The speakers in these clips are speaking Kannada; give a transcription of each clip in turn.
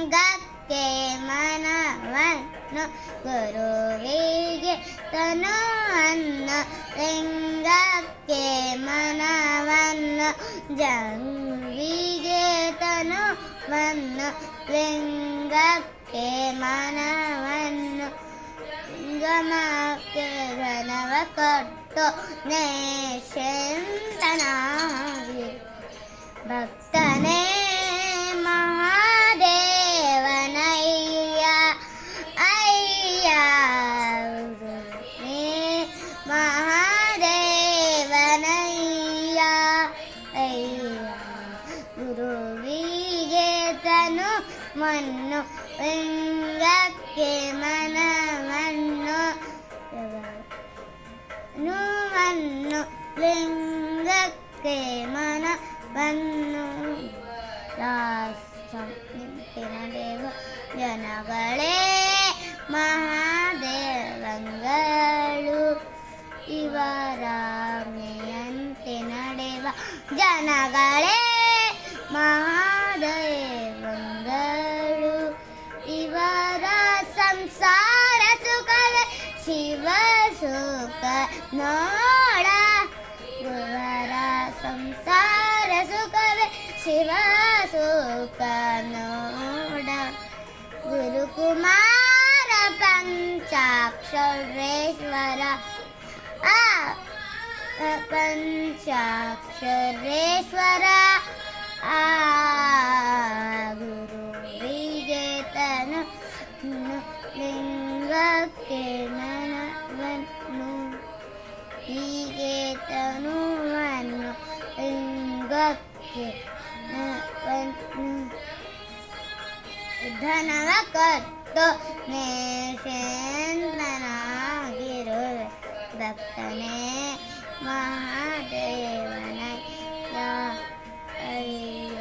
ಲಿಂಗಕ್ಕೆ ಮನವನ್ನು ಗುರುವಿಗೆ ತನುವನ್ನು ಲಿಂಗಕ್ಕೆ ಮನವನ್ನು ಜಂಗಿಗೆ ತನುವನ್ನು ಲಿಂಗಕ್ಕೆ ಮನವನ್ನು ಗಮಕ್ಕೆ ಘನವ ಕೊಟ್ಟು ನೇಷಂತನಾಗಿ ಭಕ್ತನೇ ಮಹಾದೇವನಯ್ಯ ಅಯ್ಯ ಗುರುನೇ ಮಹಾದೇವನಯ್ಯ ಅಯ್ಯ ಗುರುವಿಗೆ ತನು ಮನ್ನು ಲಿಂಗಕ್ಕೆ ಮನವನ್ನು ಲಿಂಗಕ್ಕೆ ಮನವನ್ನು ನಿಂತಿನ ದೇವ ಜನಗಳೇ ಮಹಾದೇವಂಗಳು ಇವರಾಜ್ಞೆಯಂತೆ ನಡೆವ ಜನಗಳೇ ಮಹಾದೇವಂಗಳು ಇವರ ಸಂಸಾರ ಸುಖವೇ ಶಿವ ಸುಖ ನೋಡ ಇವರ ಸಂಸಾರ ಸುಖವೇ ಶಿವ ಸುಖ ನೋಡ ಗುರುಕುಮಾರ ಪಂಚಾಕ್ಷರೇಶ್ವರ ಪಂಚಾಕ್ಷರೇಶ್ವರ ಗುರುವಿಗೆ ತನು ಲಿಂಗಕ್ಕೆ ಮನವನ್ನು ಹೀಗೆ ತನುವನ್ನು ಲಿಂಗಕ್ಕೆ ಧನವ ಕೊಟ್ಟು ನೇಷಂತನಾಗಿರುವೆ ಭಕ್ತನೇ ಮಹಾದೇವನಯ್ಯ ಅಯ್ಯ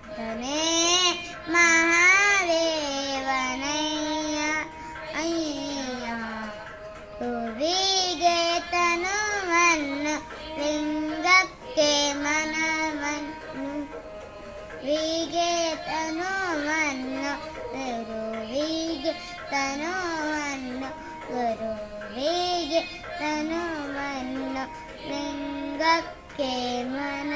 ಭಕ್ತನೇ ಮಹಾದೇವನಯ್ಯ ಅಯ್ಯ ಗುರುವಿಗೆ ತನುವನ್ನು ಲಿಂಗಕ್ಕೆ ಮನವನ್ನು ವಿಗೆ ತನುವನ್ನು ಗುರುವಿಗೆ ತನುವನ್ನು ಗುರುವಿಗೆ ತನುವನ್ನು ಲಿಂಗಕ್ಕೆ ಮನ